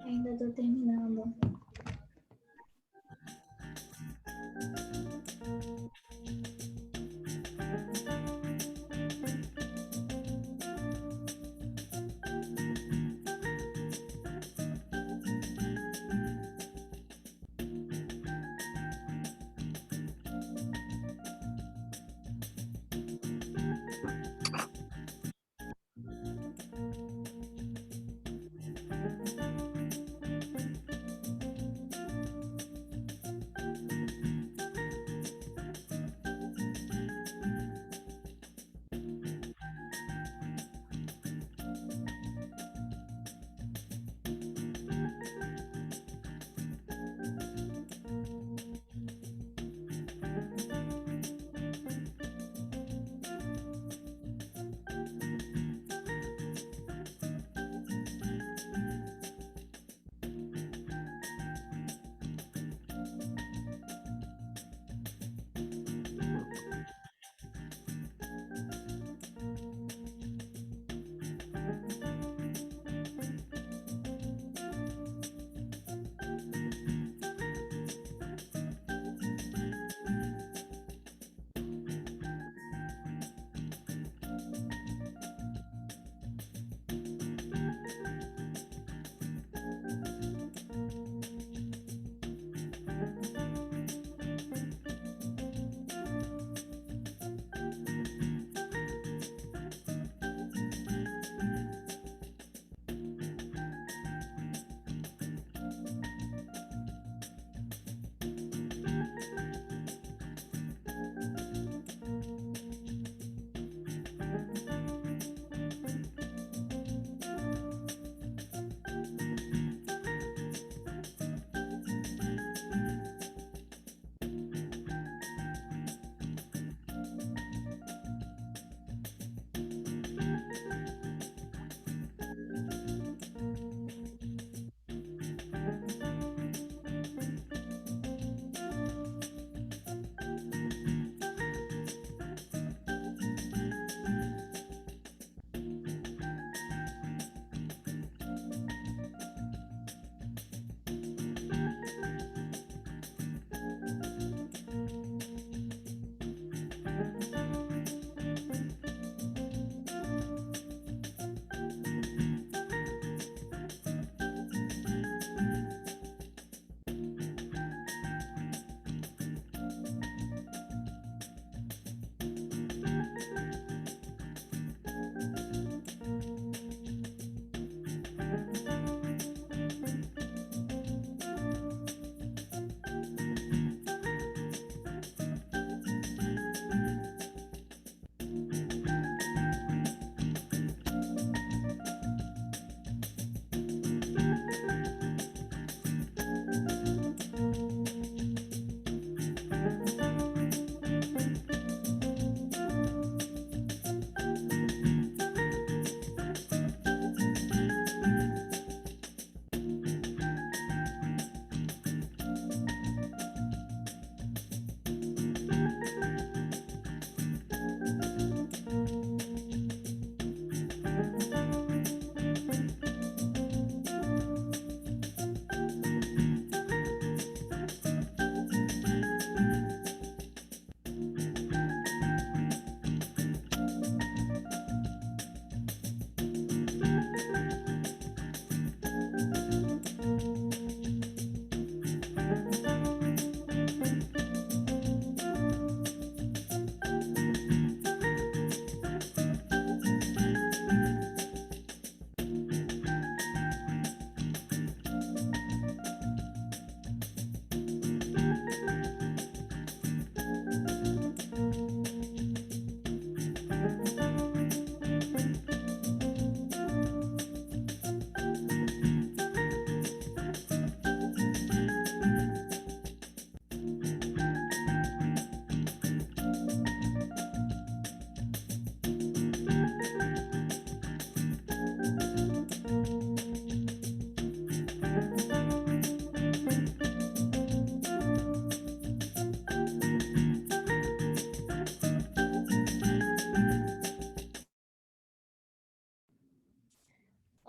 Ainda tô terminando.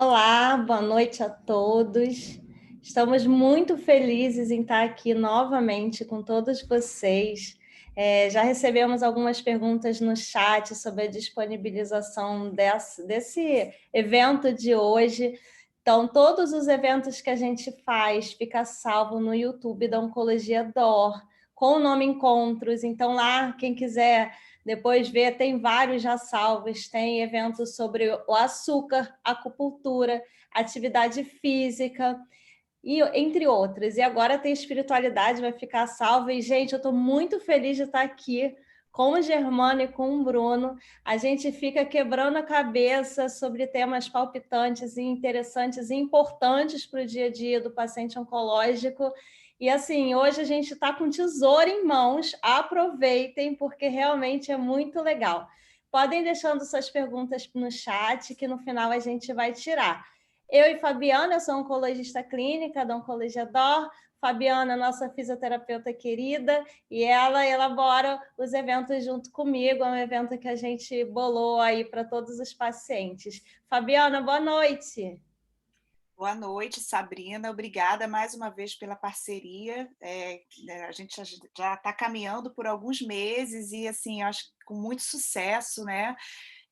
Olá, boa noite a todos. Estamos muito felizes em estar aqui novamente com todos vocês. Já recebemos algumas perguntas no chat sobre a disponibilização desse evento de hoje. Então, todos os eventos que a gente faz fica salvo no YouTube da Oncologia DOR, com o nome Encontros. Então, lá, quem quiser depois ver, tem vários já salvos, tem eventos sobre o açúcar, acupuntura, atividade física, e entre outros. E agora tem espiritualidade, vai ficar salva. E, gente, eu estou muito feliz de estar aqui com o Germano e com o Bruno. A gente fica quebrando a cabeça sobre temas palpitantes e interessantes e importantes para o dia a dia do paciente oncológico. E assim, hoje a gente está com tesouro em mãos, aproveitem, porque realmente é muito legal. Podem deixando suas perguntas no chat, que no final a gente vai tirar. Eu e Fabiana, eu sou oncologista clínica da Oncologia DOR, Fabiana, nossa fisioterapeuta querida, e ela elabora os eventos junto comigo, é um evento que a gente bolou aí para todos os pacientes. Fabiana, boa noite. Boa noite, Sabrina. Obrigada mais uma vez pela parceria. A gente já está caminhando por alguns meses e, assim, acho que com muito sucesso, né?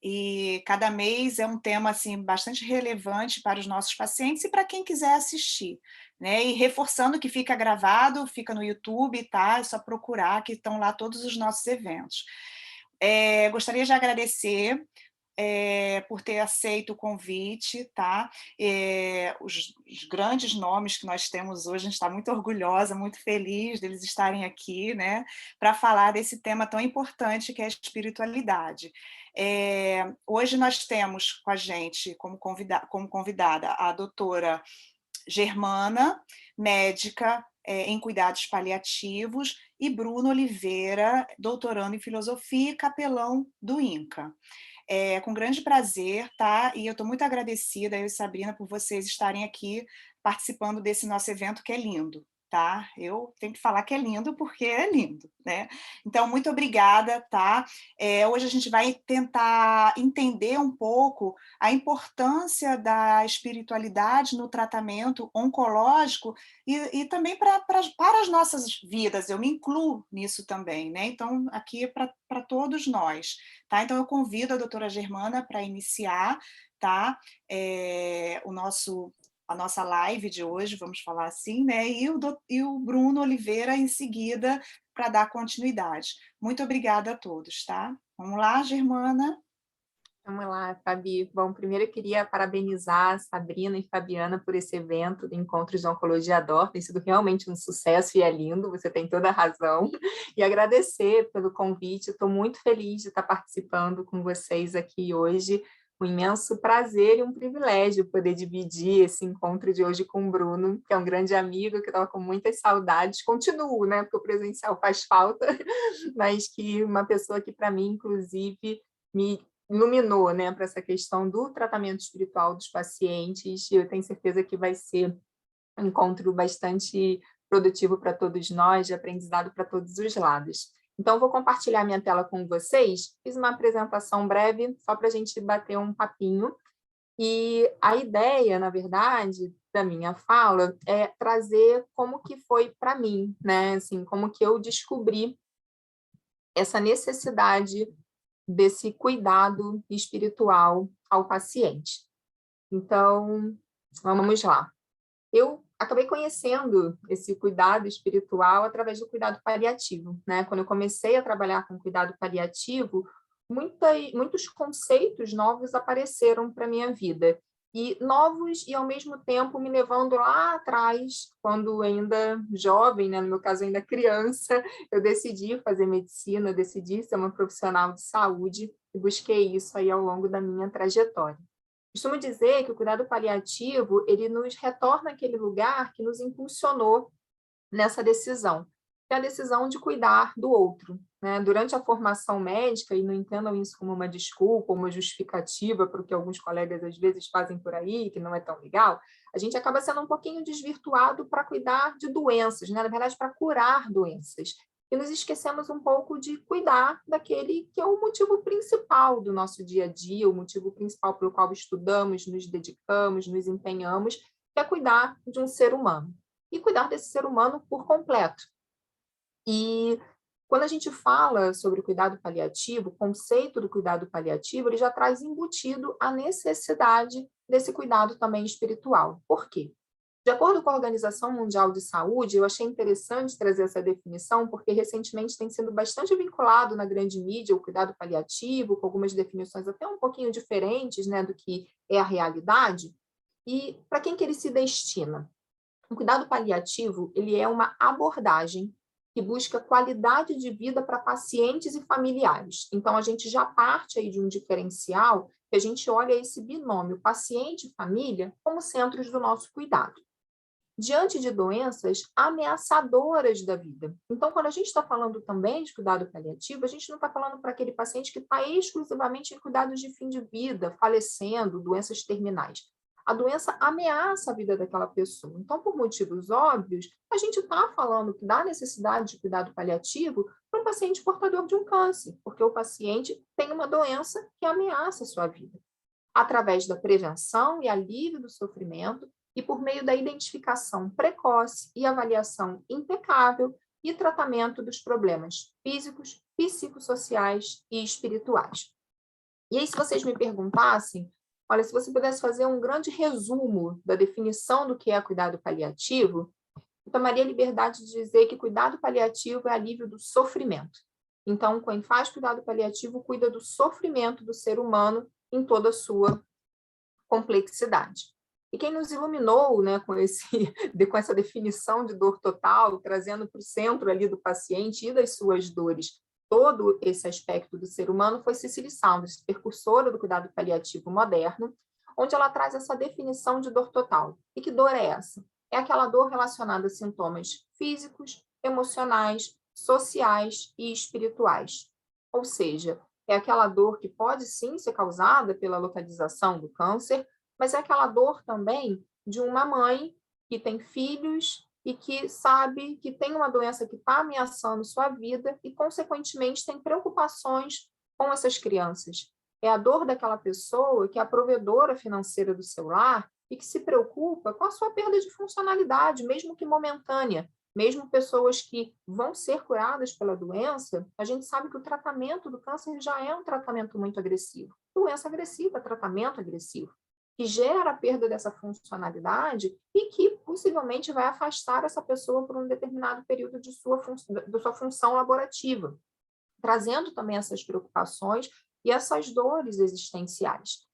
E cada mês é um tema assim bastante relevante para os nossos pacientes e para quem quiser assistir, né? E reforçando que fica gravado, fica no YouTube, tá? É só procurar que estão lá todos os nossos eventos. Gostaria de agradecer por ter aceito o convite, tá? Os grandes nomes que nós temos hoje, a gente está muito orgulhosa, muito feliz deles estarem aqui, né? Para falar desse tema tão importante que é a espiritualidade. Hoje nós temos com a gente, como convidada, a doutora Germana, médica em cuidados paliativos, e Bruno Oliveira, doutorando em filosofia e capelão do INCA. Com grande prazer, tá? E eu estou muito agradecida, eu e Sabrina, por vocês estarem aqui participando desse nosso evento, que é lindo, tá? Eu tenho que falar que é lindo, porque é lindo, né? Então, muito obrigada, tá? Hoje a gente vai tentar entender um pouco a importância da espiritualidade no tratamento oncológico e também para as nossas vidas, eu me incluo nisso também, né? Então, aqui é para todos nós, tá? Então, eu convido a doutora Germana para iniciar, tá? A nossa live de hoje, vamos falar assim, né? E o Bruno Oliveira em seguida para dar continuidade. Muito obrigada a todos, tá? Vamos lá, Germana? Vamos lá, Fabi. Bom, primeiro eu queria parabenizar a Sabrina e Fabiana por esse evento de Encontros de Oncologia DOR. Tem sido realmente um sucesso e é lindo, você tem toda a razão. E agradecer pelo convite, estou muito feliz de estar participando com vocês aqui hoje. Um imenso prazer e um privilégio poder dividir esse encontro de hoje com o Bruno, que é um grande amigo, que eu estava com muitas saudades. Continuo, né? Porque o presencial faz falta, mas que uma pessoa que, para mim, inclusive, me iluminou, né, para essa questão do tratamento espiritual dos pacientes, e eu tenho certeza que vai ser um encontro bastante produtivo para todos nós, de aprendizado para todos os lados. Então, vou compartilhar minha tela com vocês, fiz uma apresentação breve, só para a gente bater um papinho, e a ideia, na verdade, da minha fala, é trazer como que foi para mim, né, assim, como que eu descobri essa necessidade desse cuidado espiritual ao paciente. Então, vamos lá. Eu acabei conhecendo esse cuidado espiritual através do cuidado paliativo, né? Quando eu comecei a trabalhar com cuidado paliativo, muitos conceitos novos apareceram para a minha vida. E novos e, ao mesmo tempo, me levando lá atrás, quando ainda jovem, né? No meu caso, ainda criança, eu decidi fazer medicina, decidi ser uma profissional de saúde e busquei isso aí ao longo da minha trajetória. Costumo dizer que o cuidado paliativo, ele nos retorna àquele lugar que nos impulsionou nessa decisão, que é a decisão de cuidar do outro, né? Durante a formação médica, e não entendam isso como uma desculpa, uma justificativa para o que alguns colegas às vezes fazem por aí, que não é tão legal, a gente acaba sendo um pouquinho desvirtuado para cuidar de doenças, né? Na verdade, para curar doenças. e nos esquecemos um pouco de cuidar daquele que é o motivo principal do nosso dia a dia, o motivo principal pelo qual estudamos, nos dedicamos, nos empenhamos, que é cuidar de um ser humano. E cuidar desse ser humano por completo. E quando a gente fala sobre o cuidado paliativo, o conceito do cuidado paliativo, ele já traz embutido a necessidade desse cuidado também espiritual. Por quê? De acordo com a Organização Mundial de Saúde, eu achei interessante trazer essa definição, porque recentemente tem sido bastante vinculado na grande mídia o cuidado paliativo, com algumas definições até um pouquinho diferentes, né, do que é a realidade. E para quem que ele se destina? O cuidado paliativo, ele é uma abordagem que busca qualidade de vida para pacientes e familiares. Então, a gente já parte aí de um diferencial que a gente olha esse binômio paciente e família como centros do nosso cuidado, diante de doenças ameaçadoras da vida. Então, quando a gente está falando também de cuidado paliativo, a gente não está falando para aquele paciente que está exclusivamente em cuidados de fim de vida, falecendo, doenças terminais. A doença ameaça a vida daquela pessoa. Então, por motivos óbvios, a gente está falando que dá necessidade de cuidado paliativo para um paciente portador de um câncer, porque o paciente tem uma doença que ameaça a sua vida. Através da prevenção e alívio do sofrimento, e por meio da identificação precoce e avaliação impecável e tratamento dos problemas físicos, psicossociais e espirituais. E aí, se vocês me perguntassem, olha, se você pudesse fazer um grande resumo da definição do que é cuidado paliativo, eu tomaria a liberdade de dizer que cuidado paliativo é alívio do sofrimento. Então, quem faz cuidado paliativo cuida do sofrimento do ser humano em toda a sua complexidade. E quem nos iluminou, né, com essa definição de dor total, trazendo para o centro ali do paciente e das suas dores todo esse aspecto do ser humano, foi Cicely Saunders, precursora do cuidado paliativo moderno, onde ela traz essa definição de dor total. E que dor é essa? É aquela dor relacionada a sintomas físicos, emocionais, sociais e espirituais. Ou seja, é aquela dor que pode sim ser causada pela localização do câncer, mas é aquela dor também de uma mãe que tem filhos e que sabe que tem uma doença que está ameaçando sua vida e, consequentemente, tem preocupações com essas crianças. É a dor daquela pessoa que é a provedora financeira do seu lar e que se preocupa com a sua perda de funcionalidade, mesmo que momentânea. Mesmo pessoas que vão ser curadas pela doença, a gente sabe que o tratamento do câncer já é um tratamento muito agressivo. Doença agressiva, tratamento agressivo, que gera a perda dessa funcionalidade e que possivelmente vai afastar essa pessoa por um determinado período de sua função laborativa, trazendo também essas preocupações e essas dores existenciais.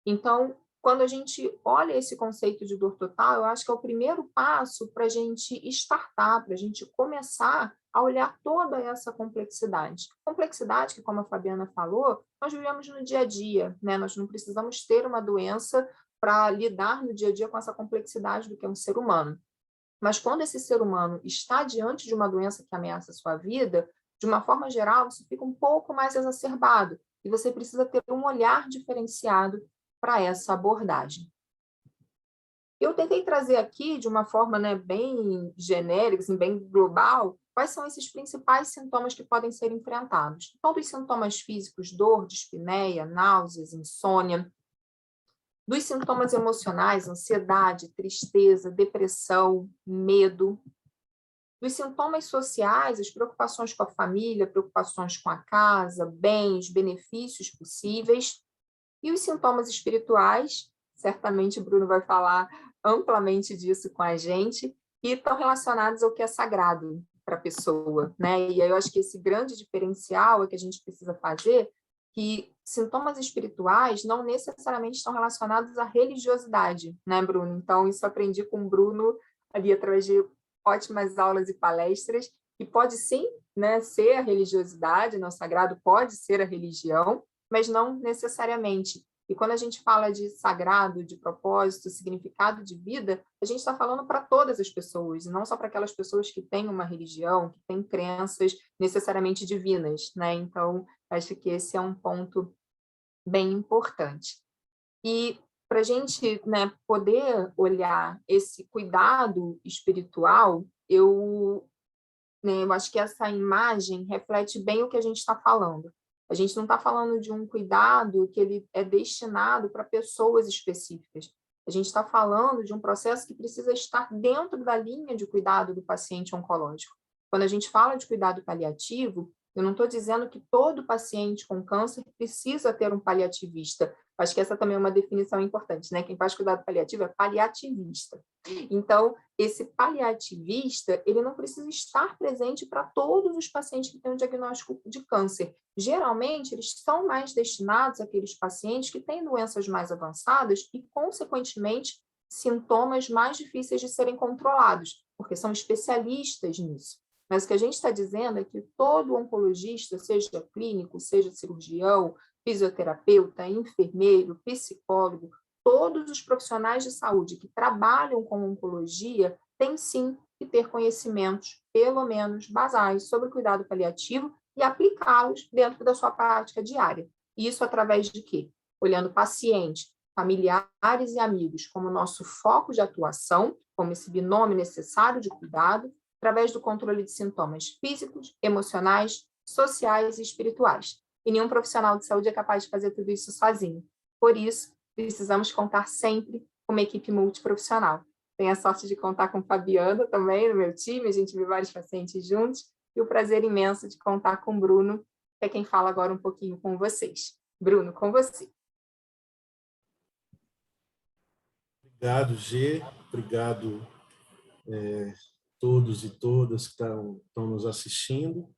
Então, quando a gente olha esse conceito de dor total, eu acho que é o primeiro passo para a gente startar, para a gente começar a olhar toda essa complexidade. Complexidade que, como a Fabiana falou, nós vivemos no dia a dia, né? Nós não precisamos ter uma doença para lidar no dia a dia com essa complexidade do que é um ser humano. Mas quando esse ser humano está diante de uma doença que ameaça a sua vida, de uma forma geral, isso fica um pouco mais exacerbado e você precisa ter um olhar diferenciado para essa abordagem. Eu tentei trazer aqui, de uma forma, né, bem genérica, assim, bem global, quais são esses principais sintomas que podem ser enfrentados. Então, dos sintomas físicos, dor, dispneia, náuseas, insônia. Dos sintomas emocionais, ansiedade, tristeza, depressão, medo. Dos sintomas sociais, as preocupações com a família, preocupações com a casa, bens, benefícios possíveis. E os sintomas espirituais, certamente o Bruno vai falar amplamente disso com a gente, e estão relacionados ao que é sagrado para a pessoa, né? E aí eu acho que esse grande diferencial é que a gente precisa fazer, que sintomas espirituais não necessariamente estão relacionados à religiosidade, né, Bruno? Então, isso eu aprendi com o Bruno ali através de ótimas aulas e palestras, que pode sim, né, ser a religiosidade, né? O sagrado pode ser a religião, mas não necessariamente. E quando a gente fala de sagrado, de propósito, significado de vida, a gente está falando para todas as pessoas, e não só para aquelas pessoas que têm uma religião, que têm crenças necessariamente divinas, né? Então, acho que esse é um ponto bem importante. E para a gente, né, poder olhar esse cuidado espiritual, eu né? Eu acho que essa imagem reflete bem o que a gente está falando. A gente não está falando de um cuidado que ele é destinado para pessoas específicas. A gente está falando de um processo que precisa estar dentro da linha de cuidado do paciente oncológico. Quando a gente fala de cuidado paliativo, eu não estou dizendo que todo paciente com câncer precisa ter um paliativista. Acho que essa também é uma definição importante, né? Quem faz cuidado paliativo é paliativista. Então, esse paliativista, ele não precisa estar presente para todos os pacientes que têm um diagnóstico de câncer. Geralmente, eles são mais destinados àqueles pacientes que têm doenças mais avançadas e, consequentemente, sintomas mais difíceis de serem controlados, porque são especialistas nisso. Mas o que a gente está dizendo é que todo oncologista, seja clínico, seja cirurgião, fisioterapeuta, enfermeiro, psicólogo, todos os profissionais de saúde que trabalham com oncologia têm sim que ter conhecimentos, pelo menos basais, sobre o cuidado paliativo e aplicá-los dentro da sua prática diária. Isso através de quê? Olhando pacientes, familiares e amigos como nosso foco de atuação, como esse binômio necessário de cuidado, através do controle de sintomas físicos, emocionais, sociais e espirituais. E nenhum profissional de saúde é capaz de fazer tudo isso sozinho. Por isso, precisamos contar sempre com uma equipe multiprofissional. Tenho a sorte de contar com Fabiana também, no meu time, a gente vê vários pacientes juntos, e o prazer imenso de contar com o Bruno, que é quem fala agora um pouquinho com vocês. Bruno, com você. Obrigado, Gê. Obrigado todos e todas que estão nos assistindo.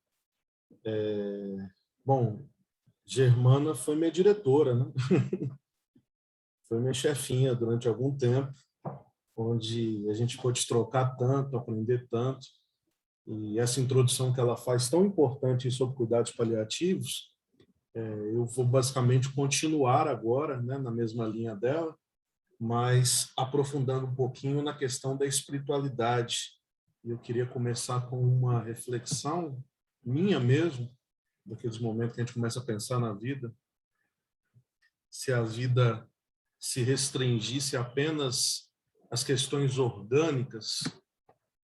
Bom, Germana foi minha diretora, né? Foi minha chefinha durante algum tempo, onde a gente pôde trocar tanto, aprender tanto. E essa introdução que ela faz, tão importante sobre cuidados paliativos, eu vou basicamente continuar agora, né, na mesma linha dela, mas aprofundando um pouquinho na questão da espiritualidade. Eu queria começar com uma reflexão minha mesmo, daqueles momentos que a gente começa a pensar na vida. Se a vida se restringisse apenas às questões orgânicas,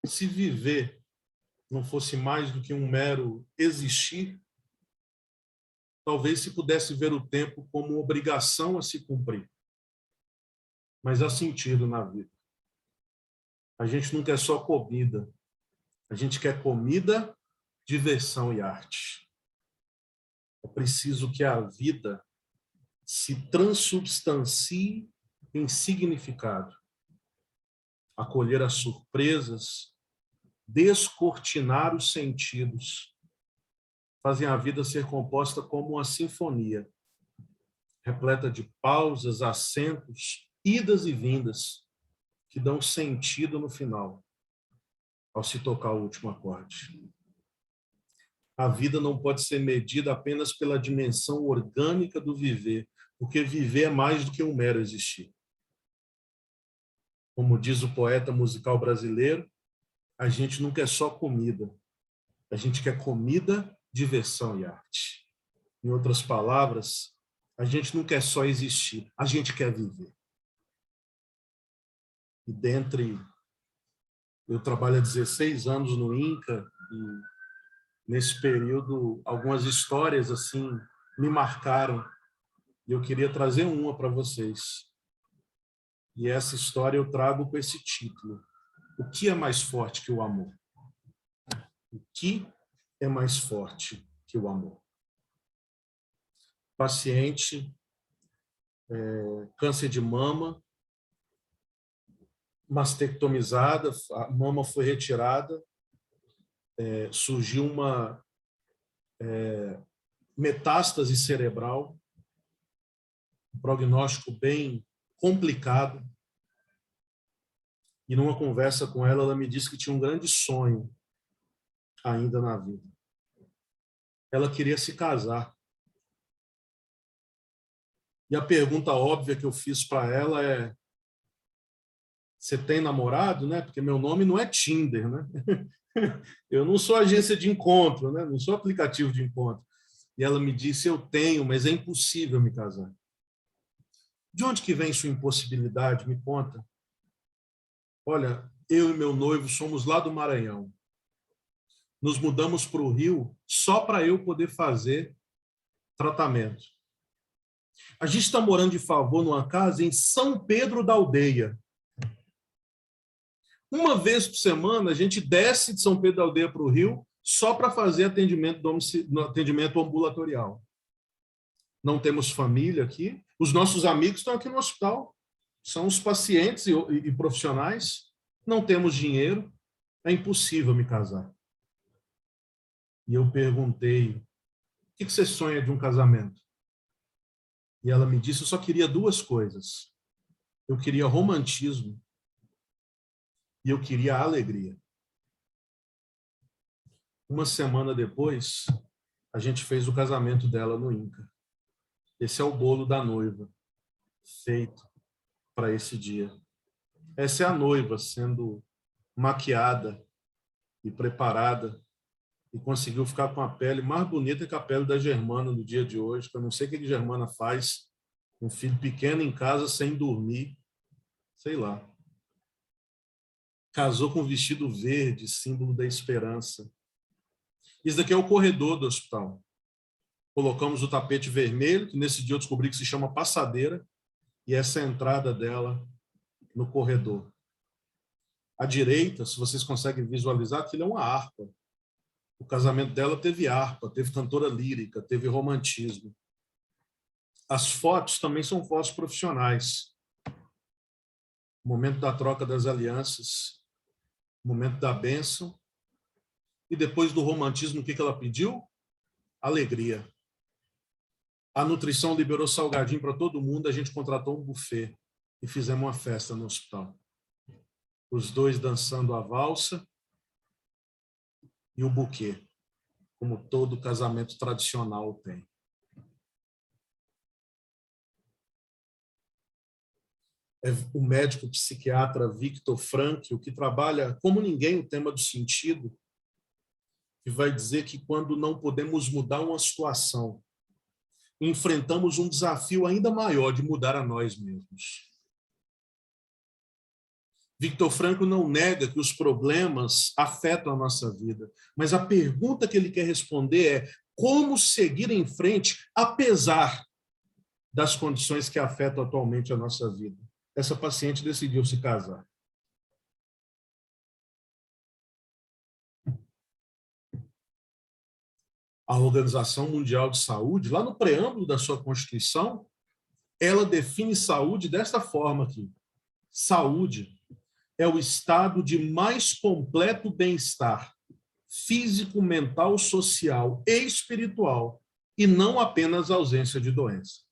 se viver não fosse mais do que um mero existir, talvez se pudesse ver o tempo como obrigação a se cumprir. Mas há sentido na vida. A gente não quer só comida. A gente quer comida, diversão e arte. É preciso que a vida se transubstancie em significado. Acolher as surpresas, descortinar os sentidos, fazem a vida ser composta como uma sinfonia, repleta de pausas, acentos, idas e vindas, que dão sentido no final, ao se tocar o último acorde. A vida não pode ser medida apenas pela dimensão orgânica do viver, porque viver é mais do que um mero existir. Como diz o poeta musical brasileiro, a gente não quer só comida, a gente quer comida, diversão e arte. Em outras palavras, a gente não quer só existir, a gente quer viver. E eu trabalho há 16 anos no INCA, e nesse período, algumas histórias assim me marcaram, e eu queria trazer uma para vocês. E essa história eu trago com esse título: o que é mais forte que o amor? O que é mais forte que o amor? Paciente, câncer de mama, mastectomizada, a mama foi retirada, surgiu uma metástase cerebral, um prognóstico bem complicado. E numa conversa com ela, ela me disse que tinha um grande sonho ainda na vida. Ela queria se casar. E a pergunta óbvia que eu fiz para ela é: você tem namorado, né? Porque meu nome não é Tinder, né? Eu não sou agência de encontro, né? Não sou aplicativo de encontro. E ela me disse: eu tenho, mas é impossível me casar. De onde que vem sua impossibilidade? Me conta. Olha, eu e meu noivo somos lá do Maranhão. nos mudamos para o Rio só para eu poder fazer tratamento. A gente está morando de favor numa casa em São Pedro da Aldeia. Uma vez por semana, a gente desce de São Pedro da Aldeia para o Rio só para fazer atendimento ambulatorial. Não temos família aqui. Os nossos amigos estão aqui no hospital. São os pacientes e profissionais. Não temos dinheiro. É impossível me casar. E eu perguntei, o que você sonha de um casamento? E ela me disse, eu só queria duas coisas. Eu queria romantismo e eu queria alegria. Uma semana depois, a gente fez o casamento dela no INCA. Esse é o bolo da noiva, feito para esse dia. Essa é a noiva sendo maquiada e preparada e conseguiu ficar com a pele mais bonita que a pele da Germana no dia de hoje, que eu não sei o que a Germana faz, um filho pequeno em casa sem dormir, sei lá. Casou com um vestido verde, símbolo da esperança. Isso daqui é o corredor do hospital. Colocamos o tapete vermelho, que nesse dia eu descobri que se chama passadeira, e essa é a entrada dela no corredor. À direita, se vocês conseguem visualizar, aquilo é uma harpa. O casamento dela teve harpa, teve cantora lírica, teve romantismo. As fotos também são fotos profissionais. O momento da troca das alianças, o momento da bênção. E depois do romantismo, o que ela pediu? Alegria. A nutrição liberou salgadinho para todo mundo, a gente contratou um buffet e fizemos uma festa no hospital. Os dois dançando a valsa e o buquê, como todo casamento tradicional tem. É o médico psiquiatra Viktor Frankl, que trabalha como ninguém o tema do sentido, que vai dizer que quando não podemos mudar uma situação, enfrentamos um desafio ainda maior de mudar a nós mesmos. Viktor Frankl não nega que os problemas afetam a nossa vida, mas a pergunta que ele quer responder é como seguir em frente apesar das condições que afetam atualmente a nossa vida. Essa paciente decidiu se casar. A Organização Mundial de Saúde, lá no preâmbulo da sua Constituição, ela define saúde desta forma aqui. Saúde é o estado de mais completo bem-estar físico, mental, social e espiritual, e não apenas a ausência de doença.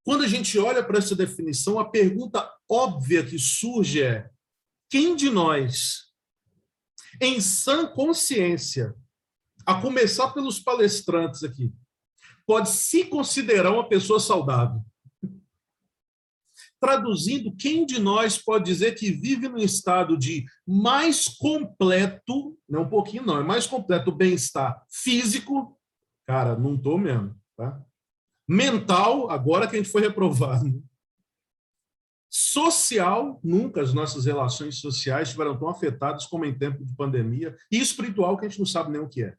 Quando a gente olha para essa definição, a pergunta óbvia que surge é: quem de nós, em sã consciência, a começar pelos palestrantes aqui, pode se considerar uma pessoa saudável? Traduzindo, quem de nós pode dizer que vive num estado de mais completo, não um pouquinho não, é mais completo bem-estar físico? Cara, não estou mesmo, tá? Mental, agora que a gente foi reprovado. Social, nunca as nossas relações sociais estiveram tão afetadas como em tempo de pandemia. E espiritual, que a gente não sabe nem o que é.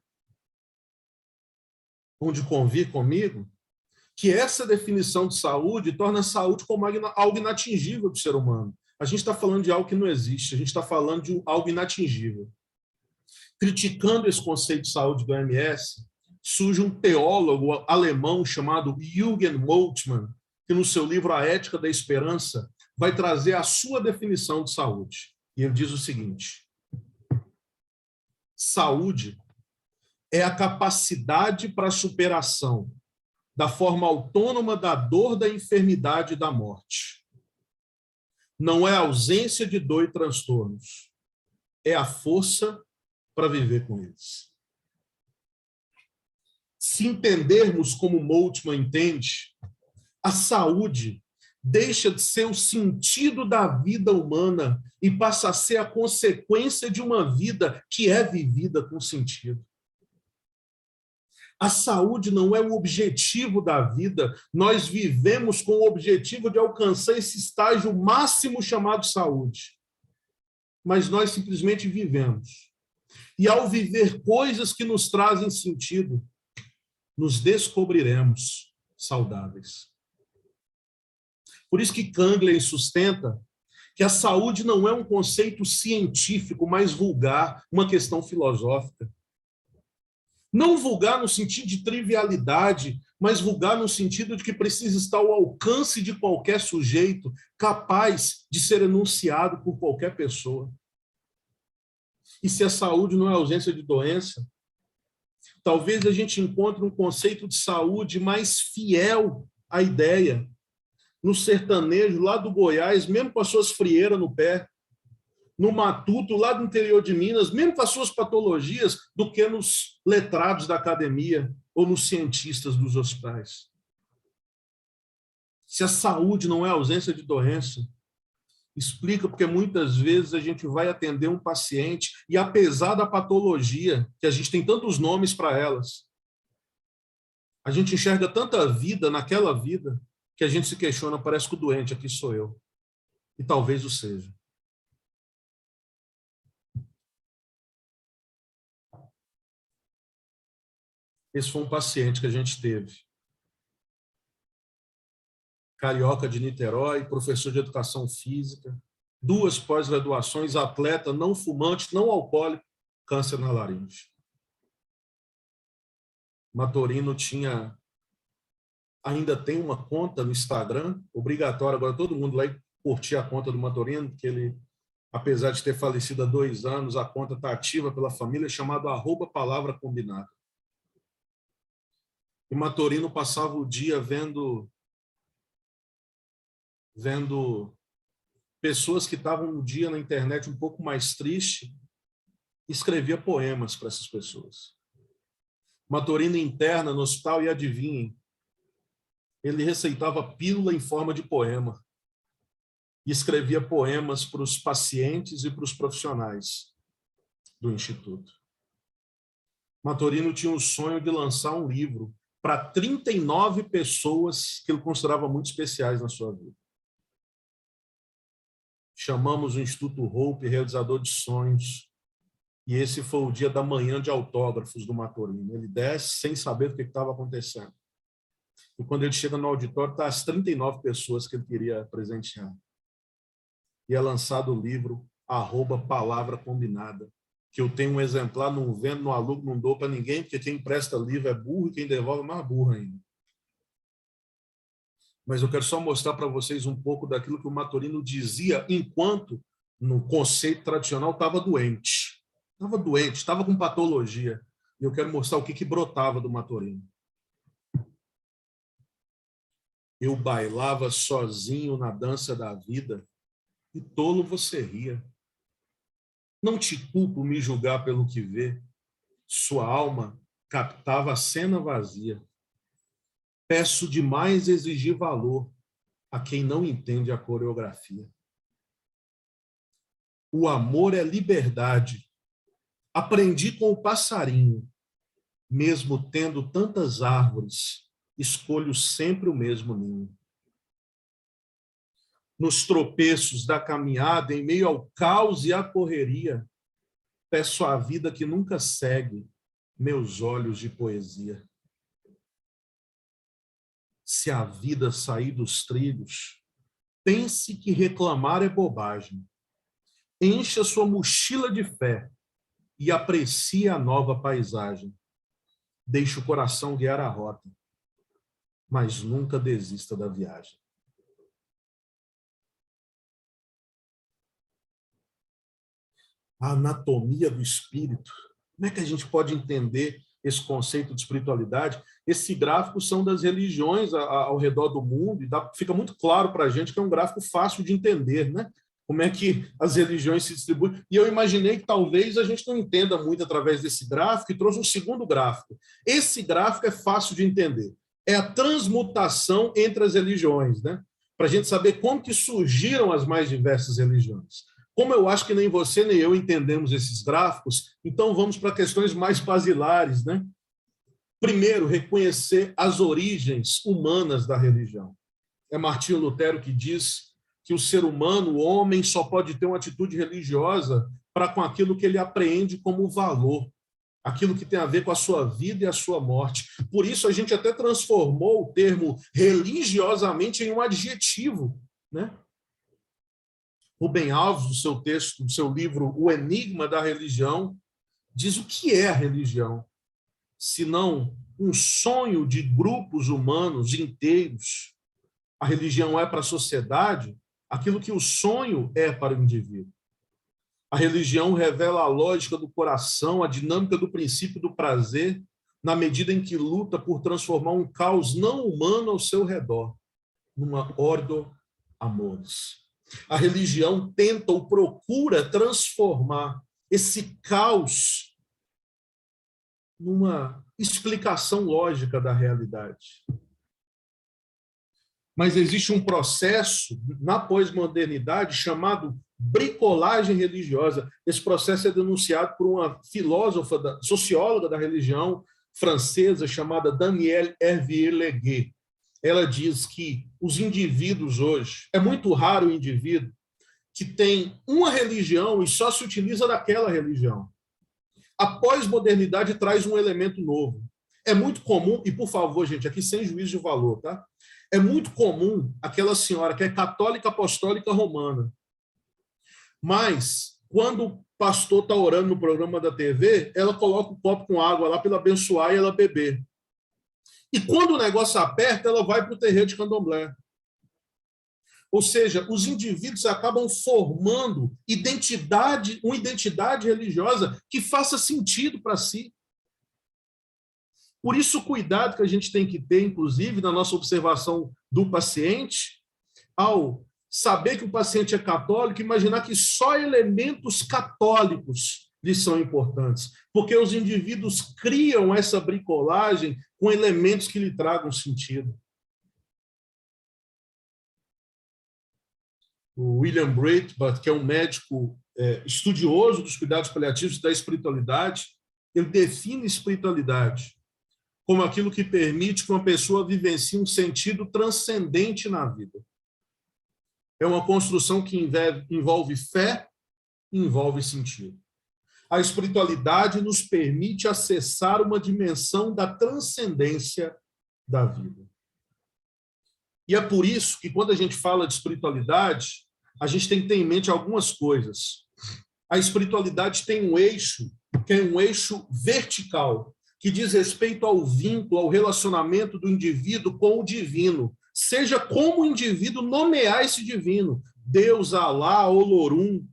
Onde convir comigo que essa definição de saúde torna a saúde como algo inatingível do ser humano. A gente está falando de algo que não existe, a gente está falando de algo inatingível. Criticando esse conceito de saúde do OMS, surge um teólogo alemão chamado Jürgen Moltmann, que no seu livro A Ética da Esperança vai trazer a sua definição de saúde. E ele diz o seguinte: saúde é a capacidade para a superação da forma autônoma da dor, da enfermidade e da morte. Não é a ausência de dor e transtornos, é a força para viver com eles. Se entendermos como Moltmann entende, a saúde deixa de ser o sentido da vida humana e passa a ser a consequência de uma vida que é vivida com sentido. A saúde não é o objetivo da vida, nós vivemos com o objetivo de alcançar esse estágio máximo chamado saúde. Mas nós simplesmente vivemos E ao viver coisas que nos trazem sentido, nos descobriremos saudáveis. Por isso que Kangley sustenta que a saúde não é um conceito científico mais vulgar, uma questão filosófica. Não vulgar no sentido de trivialidade, mas vulgar no sentido de que precisa estar ao alcance de qualquer sujeito, capaz de ser enunciado por qualquer pessoa. E se a saúde não é ausência de doença, talvez a gente encontre um conceito de saúde mais fiel à ideia no sertanejo lá do Goiás, mesmo com as suas frieiras no pé, no matuto lá do interior de Minas, mesmo com as suas patologias, do que nos letrados da academia ou nos cientistas dos hospitais. Se a saúde não é ausência de doença, explica porque muitas vezes a gente vai atender um paciente e, apesar da patologia, que a gente tem tantos nomes para elas, a gente enxerga tanta vida naquela vida que a gente se questiona, parece que o doente aqui sou eu. E talvez o seja. Esse foi um paciente que a gente teve. Carioca de Niterói, professor de educação física, 2 pós-graduações, atleta, não fumante, não alcoólico, câncer na laringe. Matorino ainda tem uma conta no Instagram, obrigatório agora todo mundo lá curtir a conta do Matorino, porque ele, apesar de ter falecido há 2 anos, a conta está ativa pela família, chamado @palavra combinada. E Matorino passava o dia vendo pessoas que estavam um dia na internet um pouco mais triste, e escrevia poemas para essas pessoas. Matorino interna no hospital e adivinhem, ele receitava pílula em forma de poema e escrevia poemas para os pacientes e para os profissionais do Instituto. Matorino tinha o sonho de lançar um livro para 39 pessoas que ele considerava muito especiais na sua vida. Chamamos o Instituto Hope realizador de sonhos, e esse foi o dia da manhã de autógrafos do Matorino. Ele desce sem saber o que estava acontecendo. E quando ele chega no auditório, está as 39 pessoas que ele queria presentear. E é lançado o livro @palavra combinada, que eu tenho um exemplar, não vendo, não alugo, não dou para ninguém, porque quem empresta livro é burro e quem devolve é mais burro ainda. Mas eu quero só mostrar para vocês um pouco daquilo que o Matorino dizia enquanto, no conceito tradicional, estava doente. Estava doente, estava com patologia. E eu quero mostrar o que brotava do Matorino. Eu bailava sozinho na dança da vida e tolo você ria. Não te culpo me julgar pelo que vê. Sua alma captava a cena vazia. Peço demais exigir valor a quem não entende a coreografia. O amor é liberdade. Aprendi com o passarinho. Mesmo tendo tantas árvores, escolho sempre o mesmo ninho. Nos tropeços da caminhada, em meio ao caos e à correria, peço à vida que nunca segue meus olhos de poesia. Se a vida sair dos trilhos, pense que reclamar é bobagem. Encha sua mochila de fé e aprecie a nova paisagem. Deixe o coração guiar a rota, mas nunca desista da viagem. A anatomia do espírito. Como é que a gente pode entender esse conceito de espiritualidade? Esses gráficos são das religiões ao redor do mundo, e fica muito claro para a gente que é um gráfico fácil de entender, né? Como é que as religiões se distribuem. E eu imaginei que talvez a gente não entenda muito através desse gráfico, e trouxe um segundo gráfico. Esse gráfico é fácil de entender. É a transmutação entre as religiões, né? Para a gente saber como que surgiram as mais diversas religiões. Como eu acho que nem você nem eu entendemos esses gráficos, então vamos para questões mais basilares, né? Primeiro, reconhecer as origens humanas da religião. É Martinho Lutero que diz que o ser humano, o homem, só pode ter uma atitude religiosa para com aquilo que ele apreende como valor, aquilo que tem a ver com a sua vida e a sua morte. Por isso, a gente até transformou o termo religiosamente em um adjetivo, né? Rubem Alves, no seu texto, no seu livro O Enigma da Religião, diz o que é a religião, senão um sonho de grupos humanos inteiros. A religião é para a sociedade aquilo que o sonho é para o indivíduo. A religião revela a lógica do coração, a dinâmica do princípio do prazer, na medida em que luta por transformar um caos não humano ao seu redor, numa ordo amoris. A religião tenta ou procura transformar esse caos numa explicação lógica da realidade. Mas existe um processo na pós-modernidade chamado bricolagem religiosa. Esse processo é denunciado por uma filósofa, socióloga da religião francesa chamada Danielle Hervieux-Leguet. Ela diz que os indivíduos hoje, é muito raro o indivíduo que tem uma religião e só se utiliza daquela religião. A pós-modernidade traz um elemento novo. É muito comum, e por favor, gente, aqui sem juízo de valor, tá? É muito comum aquela senhora que é católica apostólica romana, mas quando o pastor está orando no programa da TV, ela coloca o copo com água lá para ele abençoar e ela beber. E quando o negócio aperta, ela vai para o terreiro de candomblé. Ou seja, os indivíduos acabam formando uma identidade religiosa que faça sentido para si. Por isso, o cuidado que a gente tem que ter, inclusive, na nossa observação do paciente, ao saber que o paciente é católico, imaginar que só elementos católicos lhe são importantes, porque os indivíduos criam essa bricolagem com elementos que lhe tragam sentido. O William Breitbart, que é um médico estudioso dos cuidados paliativos e da espiritualidade, ele define espiritualidade como aquilo que permite que uma pessoa vivencie um sentido transcendente na vida. É uma construção que envolve fé e envolve sentido. A espiritualidade nos permite acessar uma dimensão da transcendência da vida. E é por isso que, quando a gente fala de espiritualidade, a gente tem que ter em mente algumas coisas. A espiritualidade tem um eixo, que é um eixo vertical, que diz respeito ao vínculo, ao relacionamento do indivíduo com o divino, seja como o indivíduo nomear esse divino, Deus, Alá, Olorum.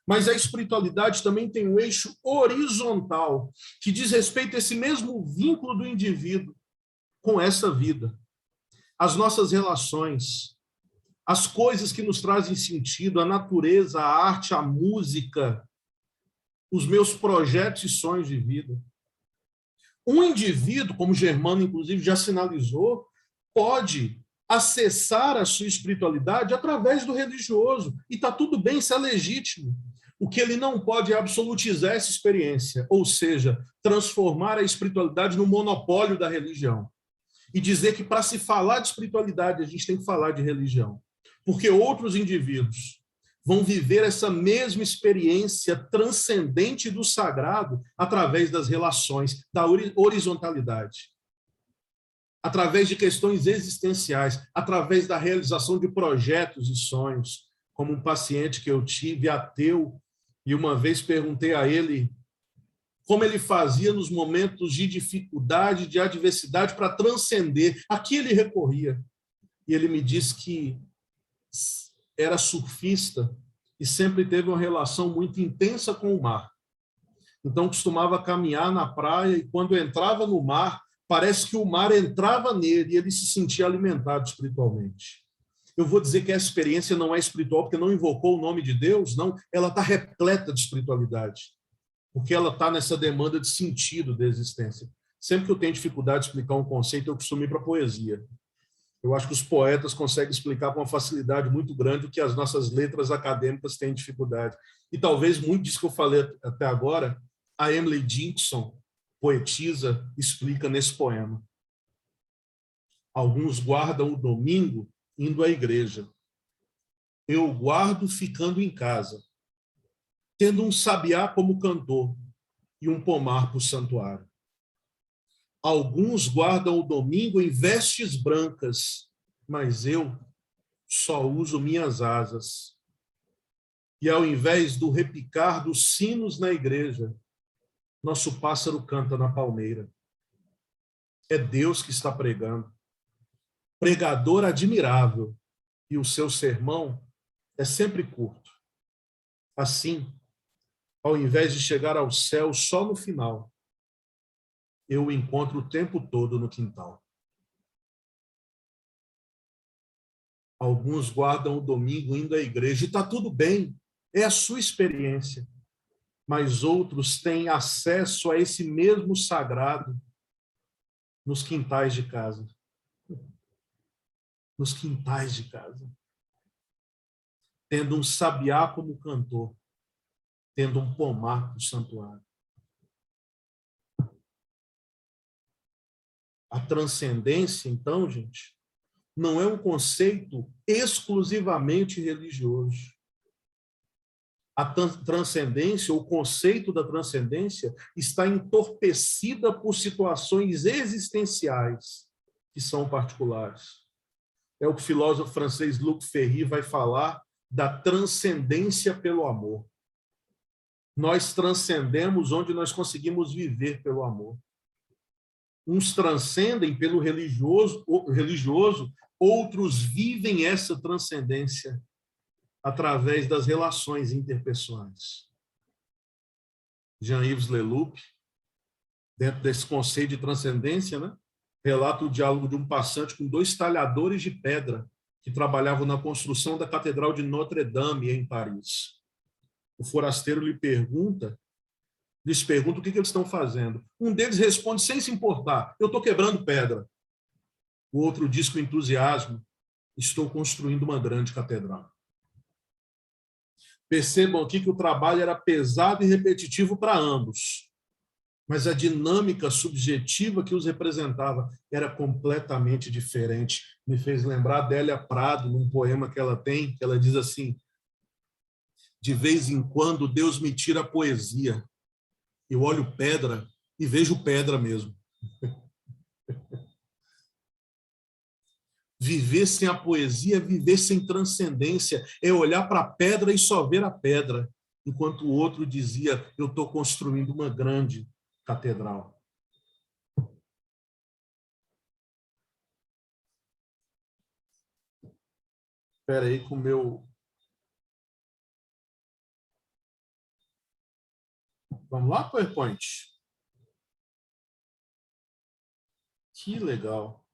Mas a espiritualidade também tem um eixo horizontal, que diz respeito a esse mesmo vínculo do indivíduo com essa vida. As nossas relações, as coisas que nos trazem sentido, a natureza, a arte, a música, os meus projetos e sonhos de vida. Um indivíduo, como Germano, inclusive, já sinalizou, pode acessar a sua espiritualidade através do religioso. E está tudo bem, isso é legítimo. O que ele não pode é absolutizar essa experiência, ou seja, transformar a espiritualidade no monopólio da religião. E dizer que, para se falar de espiritualidade, a gente tem que falar de religião. Porque outros indivíduos vão viver essa mesma experiência transcendente do sagrado através das relações, da horizontalidade. Através de questões existenciais, através da realização de projetos e sonhos, como um paciente que eu tive, ateu, e uma vez perguntei a ele como ele fazia nos momentos de dificuldade, de adversidade, para transcender. A que ele recorria? E ele me disse que era surfista e sempre teve uma relação muito intensa com o mar. Então, costumava caminhar na praia e, quando entrava no mar, parece que o mar entrava nele e ele se sentia alimentado espiritualmente. Eu vou dizer que essa experiência não é espiritual porque não invocou o nome de Deus, não. Ela está repleta de espiritualidade, porque ela está nessa demanda de sentido da existência. Sempre que eu tenho dificuldade de explicar um conceito, eu costumo ir para a poesia. Eu acho que os poetas conseguem explicar com uma facilidade muito grande o que as nossas letras acadêmicas têm dificuldade. E talvez muito disso que eu falei até agora, a Emily Dickinson, poetisa, explica nesse poema. Alguns guardam o domingo indo à igreja. eu guardo ficando em casa, tendo um sabiá como cantor e um pomar para o santuário. Alguns guardam o domingo em vestes brancas, mas eu só uso minhas asas. E ao invés do repicar dos sinos na igreja, nosso pássaro canta na palmeira. É Deus que está pregando. Pregador admirável, e o seu sermão é sempre curto. Assim, ao invés de chegar ao céu só no final, eu o encontro o tempo todo no quintal. Alguns guardam o domingo indo à igreja, e está tudo bem, é a sua experiência. Mas outros têm acesso a esse mesmo sagrado nos quintais de casa. Nos quintais de casa. Tendo um sabiá como cantor, tendo um pomar no santuário. A transcendência, então, gente, não é um conceito exclusivamente religioso. A transcendência, o conceito da transcendência, está entorpecida por situações existenciais que são particulares. É o que o filósofo francês Luc Ferry vai falar da transcendência pelo amor. Nós transcendemos onde nós conseguimos viver pelo amor. Uns transcendem pelo religioso, outros vivem essa transcendência através das relações interpessoais. Jean-Yves Leloup, dentro desse conceito de transcendência, né, relata o diálogo de um passante com 2 talhadores de pedra que trabalhavam na construção da Catedral de Notre-Dame, em Paris. O forasteiro lhes pergunta o que eles estão fazendo. Um deles responde sem se importar: eu estou quebrando pedra. O outro diz com entusiasmo: estou construindo uma grande catedral. Percebam aqui que o trabalho era pesado e repetitivo para ambos, mas a dinâmica subjetiva que os representava era completamente diferente. Me fez lembrar Adélia Prado, num poema que ela tem, que ela diz assim: de vez em quando Deus me tira a poesia. Eu olho pedra e vejo pedra mesmo. Viver sem a poesia é viver sem transcendência, é olhar para a pedra e só ver a pedra, enquanto o outro dizia: eu estou construindo uma grande catedral. Espera aí com o meu... Vamos lá, PowerPoint? Que legal.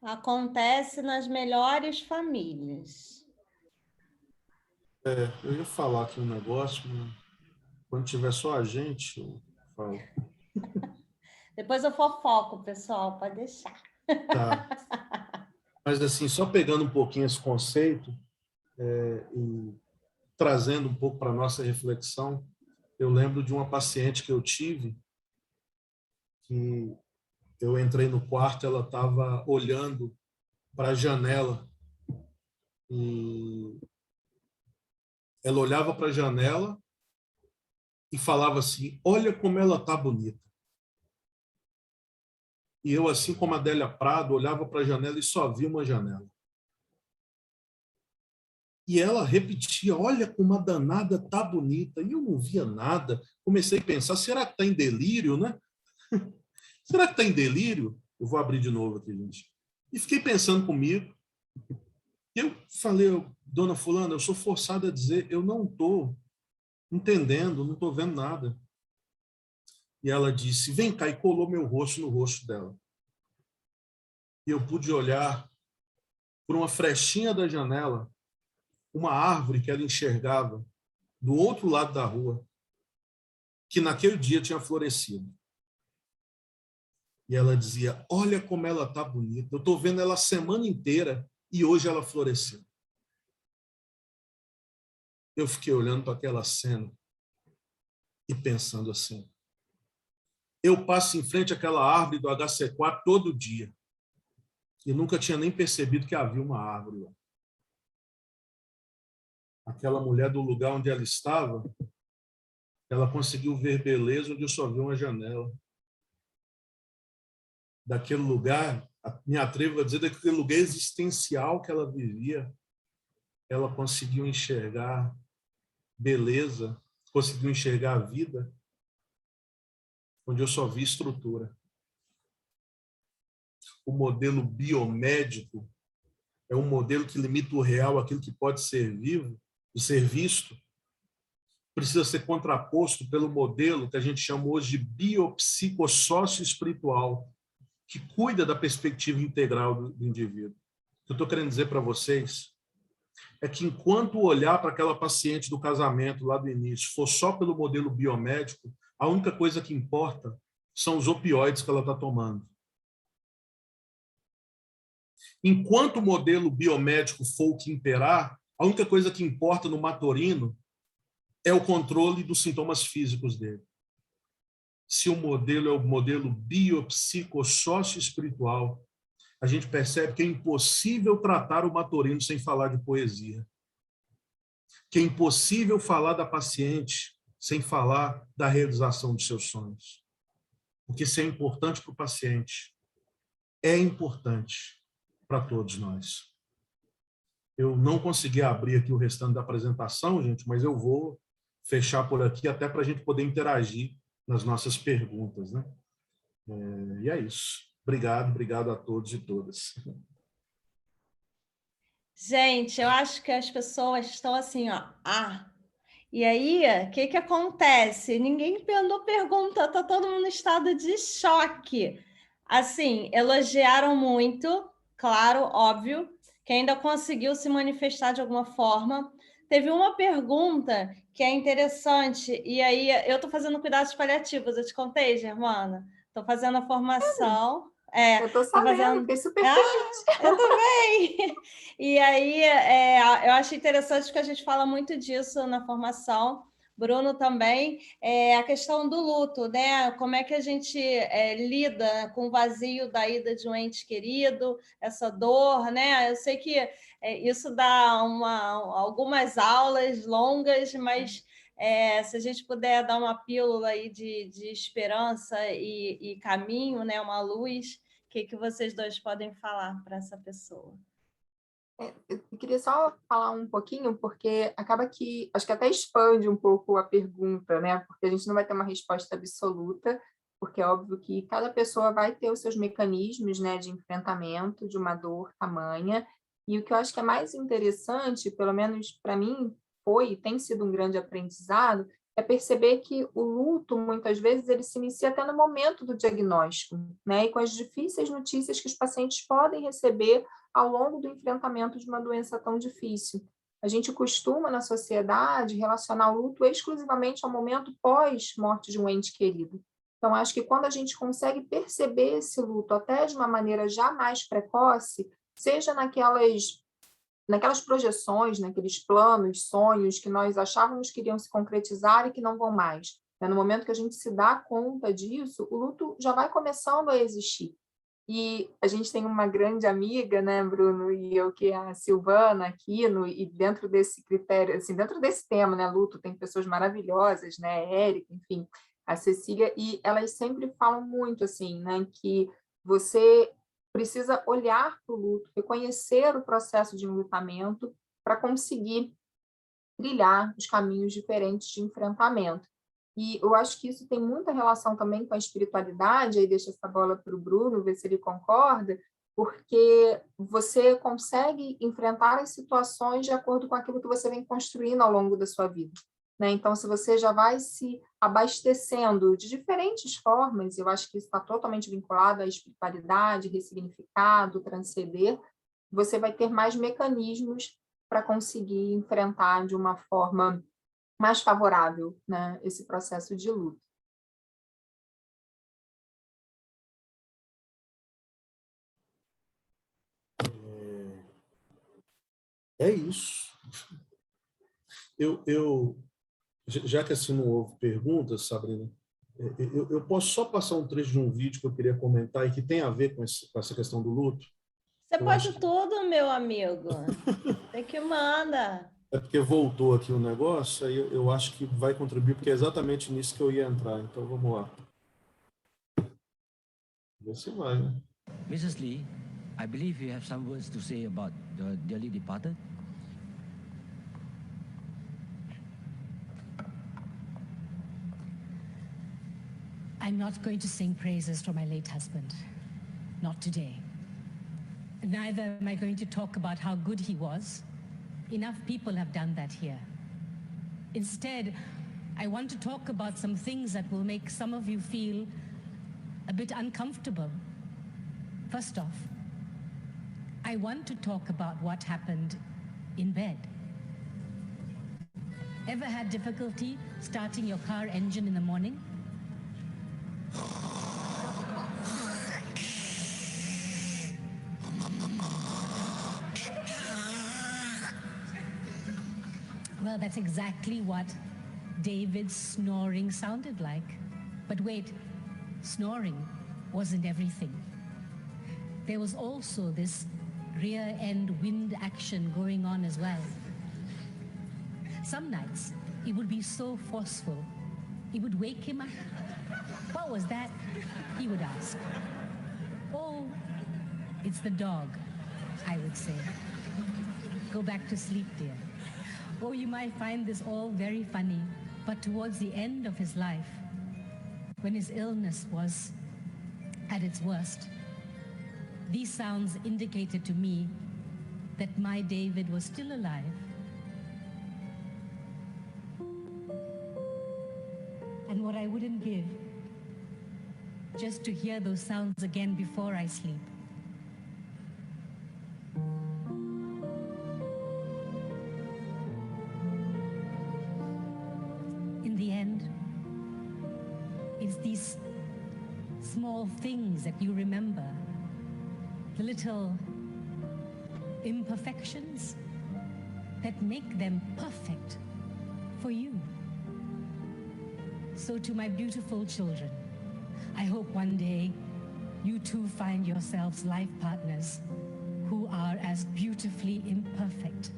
Acontece nas melhores famílias. Eu ia falar aqui um negócio, mas quando tiver só a gente, eu falo. Depois eu fofoco, pessoal, pode deixar. Tá. Mas, assim, só pegando um pouquinho esse conceito e trazendo um pouco para a nossa reflexão, eu lembro de uma paciente que eu tive, que eu entrei no quarto, ela estava olhando para a janela e ela olhava para a janela e falava assim: olha como ela está bonita. E eu, assim como a Adélia Prado, olhava para a janela e só via uma janela. E ela repetia: olha como a danada está bonita. E eu não via nada. Comecei a pensar: será que está em delírio, né? Será que está em delírio? Eu vou abrir de novo aqui, gente. E fiquei pensando comigo. E eu falei: dona fulana, eu sou forçada a dizer, eu não estou entendendo, não estou vendo nada. E ela disse: vem cá, e colou meu rosto no rosto dela. E eu pude olhar por uma frechinha da janela uma árvore que ela enxergava do outro lado da rua, que naquele dia tinha florescido. E ela dizia: olha como ela está bonita, eu estou vendo ela a semana inteira e hoje ela floresceu. Eu fiquei olhando para aquela cena e pensando assim: eu passo em frente àquela árvore do HC4 todo dia. e nunca tinha nem percebido que havia uma árvore lá. Aquela mulher do lugar onde ela estava, ela conseguiu ver beleza onde eu só vi uma janela. Daquele lugar, me atrevo a dizer, daquele lugar existencial que ela vivia, ela conseguiu enxergar beleza, conseguiu enxergar a vida, onde eu só vi estrutura. O modelo biomédico é um modelo que limita o real àquilo que pode ser vivo e ser visto. Precisa ser contraposto pelo modelo que a gente chama hoje de biopsicossócio-espiritual, que cuida da perspectiva integral do indivíduo. O que eu estou querendo dizer para vocês é que enquanto o olhar para aquela paciente do casamento lá do início for só pelo modelo biomédico, a única coisa que importa são os opioides que ela está tomando. Enquanto o modelo biomédico for o que imperar, a única coisa que importa no Maturino é o controle dos sintomas físicos dele. Se o modelo é o modelo biopsicossócio-espiritual, a gente percebe que é impossível tratar o Maturino sem falar de poesia. Que é impossível falar da paciente sem falar da realização dos seus sonhos. Porque se é importante para o paciente, é importante para todos nós. Eu não consegui abrir aqui o restante da apresentação, gente, mas eu vou fechar por aqui até para a gente poder interagir nas nossas perguntas, né? E é isso. Obrigado a todos e todas. Gente, eu acho que as pessoas estão assim, ó. E aí, o que acontece? Ninguém mandou pergunta, tá todo mundo em estado de choque. Assim, elogiaram muito, claro, óbvio, que ainda conseguiu se manifestar de alguma forma. Teve uma pergunta que é interessante, e aí eu estou fazendo cuidados paliativos, eu te contei, Germana? Estou fazendo a formação. Eu estou sabendo, fiquei super feliz. Eu também. E aí, eu acho interessante porque a gente fala muito disso na formação, Bruno também, a questão do luto, né? Como é que a gente lida com o vazio da ida de um ente querido, essa dor, né? Eu sei que isso dá algumas aulas longas, mas se a gente puder dar uma pílula aí de esperança e caminho, né? Uma luz, o que vocês dois podem falar para essa pessoa? Eu queria só falar um pouquinho, porque acaba que, acho que até expande um pouco a pergunta, né? Porque a gente não vai ter uma resposta absoluta, porque é óbvio que cada pessoa vai ter os seus mecanismos, né, de enfrentamento de uma dor tamanha, e o que eu acho que é mais interessante, pelo menos para mim, foi e tem sido um grande aprendizado, é perceber que o luto, muitas vezes, ele se inicia até no momento do diagnóstico, né? E com as difíceis notícias que os pacientes podem receber ao longo do enfrentamento de uma doença tão difícil. A gente costuma, na sociedade, relacionar o luto exclusivamente ao momento pós-morte de um ente querido. Então, acho que quando a gente consegue perceber esse luto até de uma maneira já mais precoce, seja naquelas projeções, naqueles planos, sonhos que nós achávamos que iriam se concretizar e que não vão mais. No momento que a gente se dá conta disso, o luto já vai começando a existir. E a gente tem uma grande amiga, né, Bruno, e eu, que é a Silvana Aquino, e dentro desse critério, assim, dentro desse tema, né, luto, tem pessoas maravilhosas, né, Érica, enfim, a Cecília, e elas sempre falam muito, assim, né, que você precisa olhar para o luto, reconhecer o processo de enlutamento para conseguir trilhar os caminhos diferentes de enfrentamento. E eu acho que isso tem muita relação também com a espiritualidade, aí deixo essa bola para o Bruno, ver se ele concorda, porque você consegue enfrentar as situações de acordo com aquilo que você vem construindo ao longo da sua vida, né? Então, se você já vai se abastecendo de diferentes formas, eu acho que isso está totalmente vinculado à espiritualidade, ressignificado, transcender, você vai ter mais mecanismos para conseguir enfrentar de uma forma mais favorável, né, esse processo de luto. É isso. Já que assim não houve perguntas, Sabrina, eu posso só passar um trecho de um vídeo que eu queria comentar e que tem a ver com essa questão do luto. Você Eu pode acho que- tudo, meu amigo. Você que manda. É porque voltou aqui o negócio, aí eu acho que vai contribuir, porque é exatamente nisso que eu ia entrar. Então, vamos lá. Vê se vai, né? Mrs. Lee, I believe you have some words to say about the dearly departed. I'm not going to sing praises for my late husband. Not today. Neither am I going to talk about how good he was. Enough people have done that here. Instead, I want to talk about some things that will make some of you feel a bit uncomfortable. First off, I want to talk about what happened in bed. Ever had difficulty starting your car engine in the morning? Well, that's exactly what David's snoring sounded like. But wait, snoring wasn't everything. There was also this rear-end wind action going on as well. Some nights, it would be so forceful, it would wake him up. What was that? He would ask. Oh, it's the dog, I would say. Go back to sleep, dear. Oh, you might find this all very funny, but towards the end of his life, when his illness was at its worst, these sounds indicated to me that my David was still alive. And what I wouldn't give just to hear those sounds again before I sleep. In the end, it's these small things that you remember, the little imperfections that make them perfect for you. So to my beautiful children, I hope one day you too find yourselves life partners who are as beautifully imperfect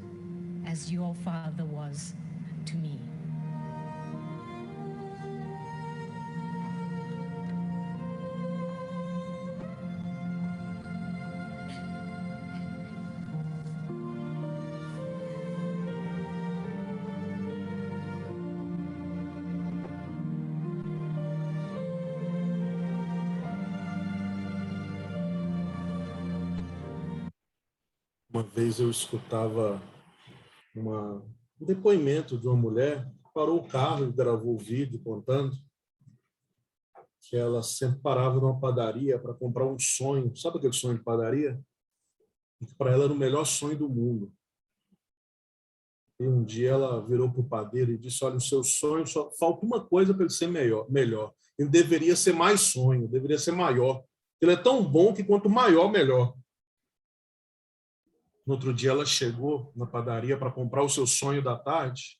as your father was to me. Uma vez eu escutava um depoimento de uma mulher que parou o carro e gravou o vídeo contando que ela sempre parava numa padaria para comprar um sonho. Sabe aquele sonho de padaria? E que para ela era o melhor sonho do mundo. E um dia ela virou para o padeiro e disse: olha, o seu sonho só falta uma coisa para ele ser melhor. Ele deveria ser mais sonho, deveria ser maior. Ele é tão bom que quanto maior, melhor. No outro dia ela chegou na padaria para comprar o seu sonho da tarde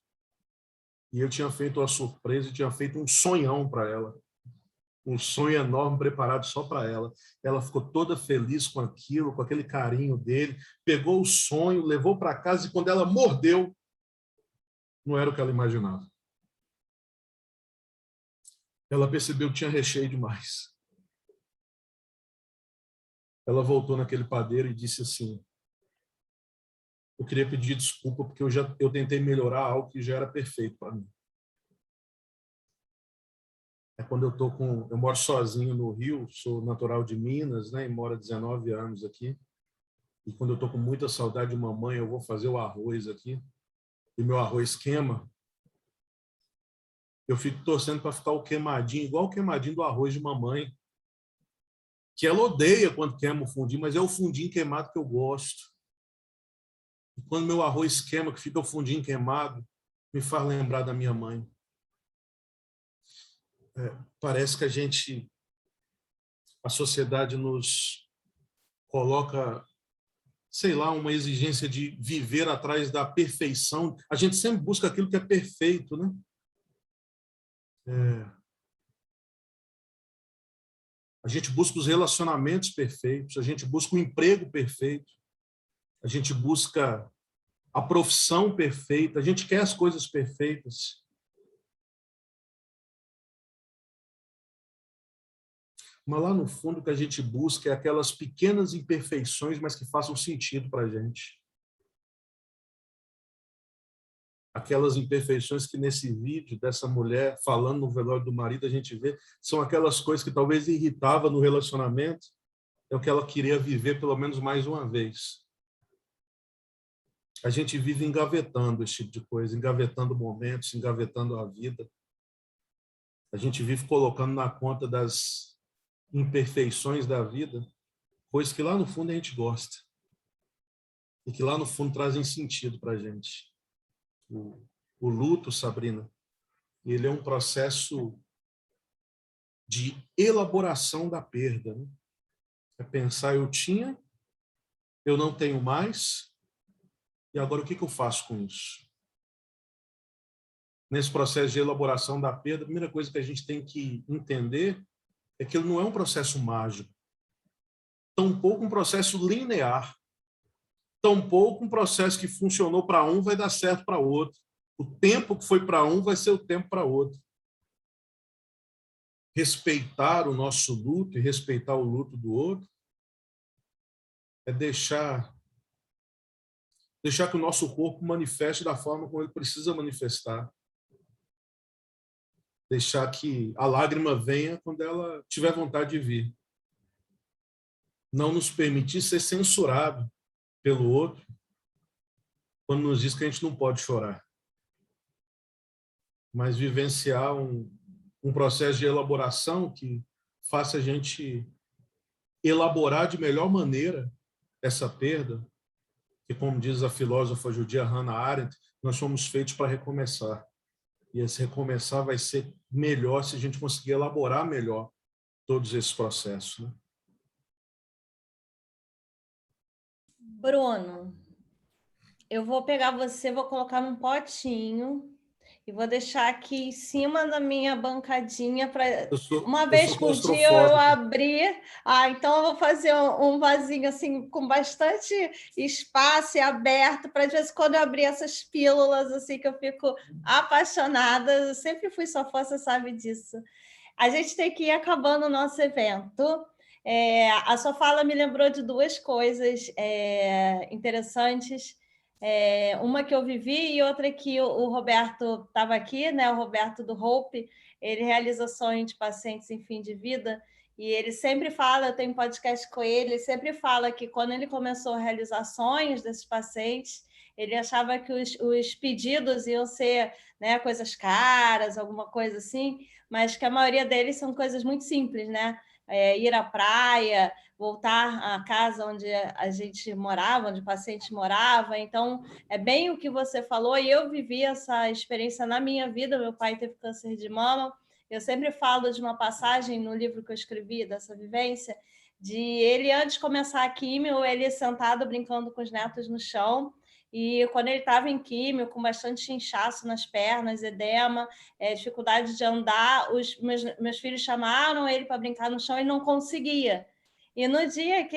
e eu tinha feito uma surpresa e tinha feito um sonhão para ela. Um sonho enorme preparado só para ela. Ela ficou toda feliz com aquilo, com aquele carinho dele, pegou o sonho, levou para casa e quando ela mordeu, não era o que ela imaginava. Ela percebeu que tinha recheio demais. Ela voltou naquele padeiro e disse assim: eu queria pedir desculpa porque eu tentei melhorar algo que já era perfeito para mim. É quando eu moro sozinho no Rio, sou natural de Minas, né, e moro há 19 anos aqui. E quando eu estou com muita saudade de mamãe, eu vou fazer o arroz aqui. E meu arroz queima. Eu fico torcendo para ficar o queimadinho, igual o queimadinho do arroz de mamãe. Que ela odeia quando queima o fundinho, mas é o fundinho queimado que eu gosto. E quando meu arroz queima, que fica o fundinho queimado, me faz lembrar da minha mãe. Parece que a sociedade nos coloca, sei lá, uma exigência de viver atrás da perfeição. A gente sempre busca aquilo que é perfeito, né? A gente busca os relacionamentos perfeitos, a gente busca o emprego perfeito, a gente busca a profissão perfeita, a gente quer as coisas perfeitas. Mas lá no fundo o que a gente busca é aquelas pequenas imperfeições, mas que façam sentido para a gente. Aquelas imperfeições que nesse vídeo dessa mulher falando no velório do marido a gente vê, são aquelas coisas que talvez irritava no relacionamento, é o que ela queria viver pelo menos mais uma vez. A gente vive engavetando esse tipo de coisa, engavetando momentos, engavetando a vida. A gente vive colocando na conta das imperfeições da vida, coisas que lá no fundo a gente gosta e que lá no fundo trazem sentido para a gente. O luto, Sabrina, ele é um processo de elaboração da perda, né? É pensar, eu tinha, eu não tenho mais, e agora o que eu faço com isso? Nesse processo de elaboração da perda, a primeira coisa que a gente tem que entender é que ele não é um processo mágico, tampouco um processo linear, tampouco um processo que funcionou para um vai dar certo para outro. O tempo que foi para um vai ser o tempo para outro. Respeitar o nosso luto e respeitar o luto do outro é deixar que o nosso corpo manifeste da forma como ele precisa manifestar. Deixar que a lágrima venha quando ela tiver vontade de vir. Não nos permitir ser censurado pelo outro quando nos diz que a gente não pode chorar. Mas vivenciar um processo de elaboração que faça a gente elaborar de melhor maneira essa perda, que, como diz a filósofa judia Hannah Arendt, nós somos feitos para recomeçar. E esse recomeçar vai ser melhor se a gente conseguir elaborar melhor todos esses processos, né? Bruno, eu vou pegar você, vou colocar num potinho e vou deixar aqui em cima da minha bancadinha para uma vez por dia eu abrir. Então eu vou fazer um vasinho assim com bastante espaço e aberto para de vez em quando eu abrir essas pílulas assim que eu fico apaixonada. Eu sempre fui sua fã, você sabe disso. A gente tem que ir acabando o nosso evento. A sua fala me lembrou de duas coisas interessantes. Uma que eu vivi e outra que o Roberto estava aqui, né? O Roberto do Hope, ele realiza sonhos de pacientes em fim de vida, e ele sempre fala, eu tenho um podcast com ele sempre fala que quando ele começou a realizar sonhos desses pacientes, ele achava que os pedidos iam ser, né, coisas caras, alguma coisa assim, mas que a maioria deles são coisas muito simples, né? Ir à praia, voltar à casa onde a gente morava, onde o paciente morava. Então, é bem o que você falou, e eu vivi essa experiência na minha vida. Meu pai teve câncer de mama. Eu sempre falo de uma passagem no livro que eu escrevi, dessa vivência, de ele, antes de começar a químio, ele sentado brincando com os netos no chão, e quando ele estava em químio, com bastante inchaço nas pernas, edema, dificuldade de andar, os meus filhos chamaram ele para brincar no chão e não conseguia. E no dia que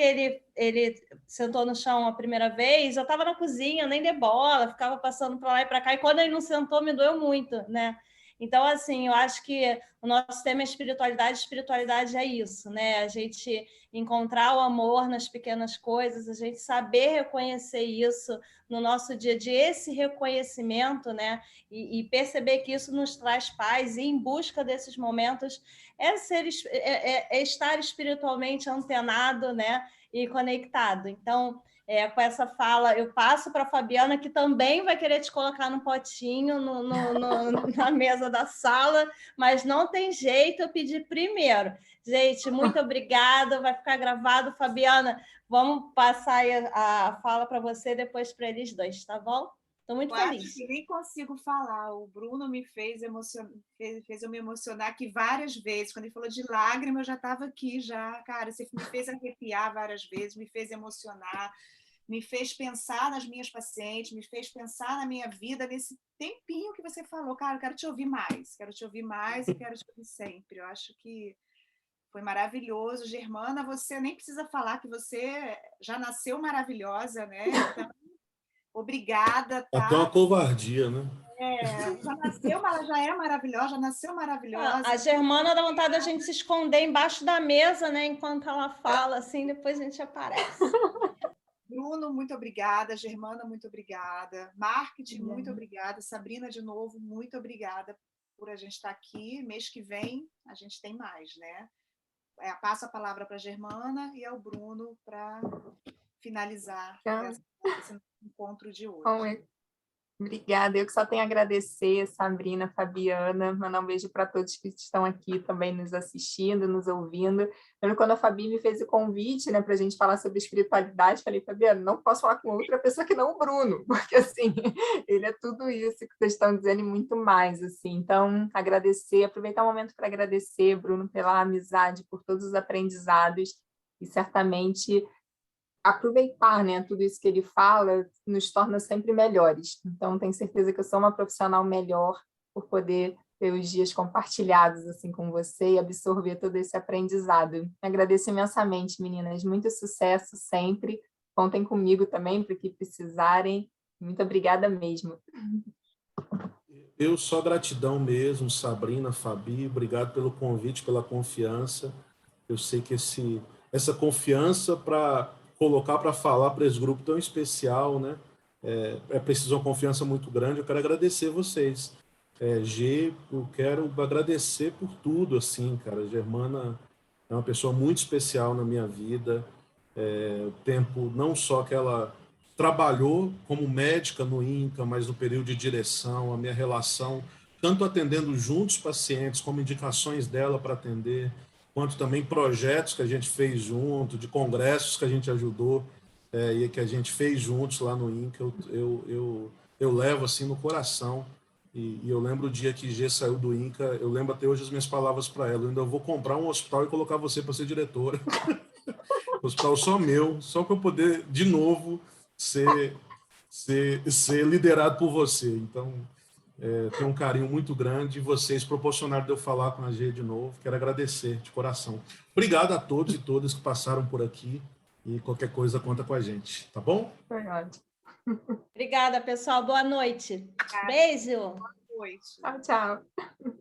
ele sentou no chão a primeira vez, eu estava na cozinha, nem dei bola, ficava passando para lá e para cá, e quando ele não sentou, me doeu muito, né? Então, assim, eu acho que o nosso tema é espiritualidade é isso, né? A gente encontrar o amor nas pequenas coisas, a gente saber reconhecer isso no nosso dia a dia, esse reconhecimento, né? E perceber que isso nos traz paz, e em busca desses momentos é estar espiritualmente antenado, né? E conectado. Então, com essa fala, eu passo para a Fabiana, que também vai querer te colocar no potinho na mesa da sala, mas não tem jeito, eu pedi primeiro. Gente, muito obrigada, vai ficar gravado. Fabiana, vamos passar a fala para você, depois para eles dois, tá bom? Estou muito feliz. Acho que nem consigo falar. O Bruno me fez eu me emocionar aqui várias vezes. Quando ele falou de lágrima, eu já estava aqui já. Cara, você me fez arrepiar várias vezes, me fez emocionar, me fez pensar nas minhas pacientes, me fez pensar na minha vida nesse tempinho que você falou. Cara, eu quero te ouvir mais e quero te ouvir sempre. Eu acho que Foi maravilhoso. Germana, você nem precisa falar que você já nasceu maravilhosa, né? Então, obrigada, Até tá? uma covardia, né? Já nasceu, ela já é maravilhosa, já nasceu maravilhosa. A Germana dá vontade da gente se esconder embaixo da mesa, né? Enquanto ela fala, assim, depois a gente aparece. Bruno, muito obrigada. Germana, muito obrigada. Marketing, muito obrigada. Sabrina, de novo, muito obrigada por a gente estar aqui. Mês que vem a gente tem mais, né? Passo a palavra para a Germana e ao Bruno para finalizar esse encontro de hoje. Obrigada, eu que só tenho a agradecer, Sabrina, Fabiana, mandar um beijo para todos que estão aqui também nos assistindo, nos ouvindo. Lembro quando a Fabi me fez o convite, né, para a gente falar sobre espiritualidade, falei, Fabiana, não posso falar com outra pessoa que não o Bruno, porque assim, ele é tudo isso que vocês estão dizendo e muito mais, assim. Então, agradecer, aproveitar o momento para agradecer, Bruno, pela amizade, por todos os aprendizados e certamente aproveitar, né, tudo isso que ele fala nos torna sempre melhores. Então, tenho certeza que eu sou uma profissional melhor por poder ter os dias compartilhados assim com você e absorver todo esse aprendizado. Agradeço imensamente, meninas. Muito sucesso sempre. Contem comigo também para o que precisarem. Muito obrigada mesmo. Eu só gratidão mesmo, Sabrina, Fabi, obrigado pelo convite, pela confiança. Eu sei que essa confiança para colocar para falar para esse grupo tão especial, né? É preciso uma confiança muito grande. Eu quero agradecer vocês. G, eu quero agradecer por tudo, assim, cara. A Germana é uma pessoa muito especial na minha vida. O tempo, não só que ela trabalhou como médica no INCA, mas no período de direção, a minha relação, tanto atendendo juntos pacientes, como indicações dela para atender, quanto também projetos que a gente fez junto, de congressos que a gente ajudou e que a gente fez juntos lá no INCA, eu levo assim no coração. E eu lembro o dia que G saiu do INCA, eu lembro até hoje as minhas palavras para ela, eu ainda vou comprar um hospital e colocar você para ser diretora. Hospital só meu, só para eu poder, de novo, ser liderado por você. Então, tenho um carinho muito grande e vocês proporcionaram de eu falar com a G de novo. Quero agradecer de coração. Obrigado a todos e todas que passaram por aqui e qualquer coisa conta com a gente, tá bom? Foi ótimo. Obrigada, pessoal. Boa noite. Beijo. Boa noite. Tchau, tchau.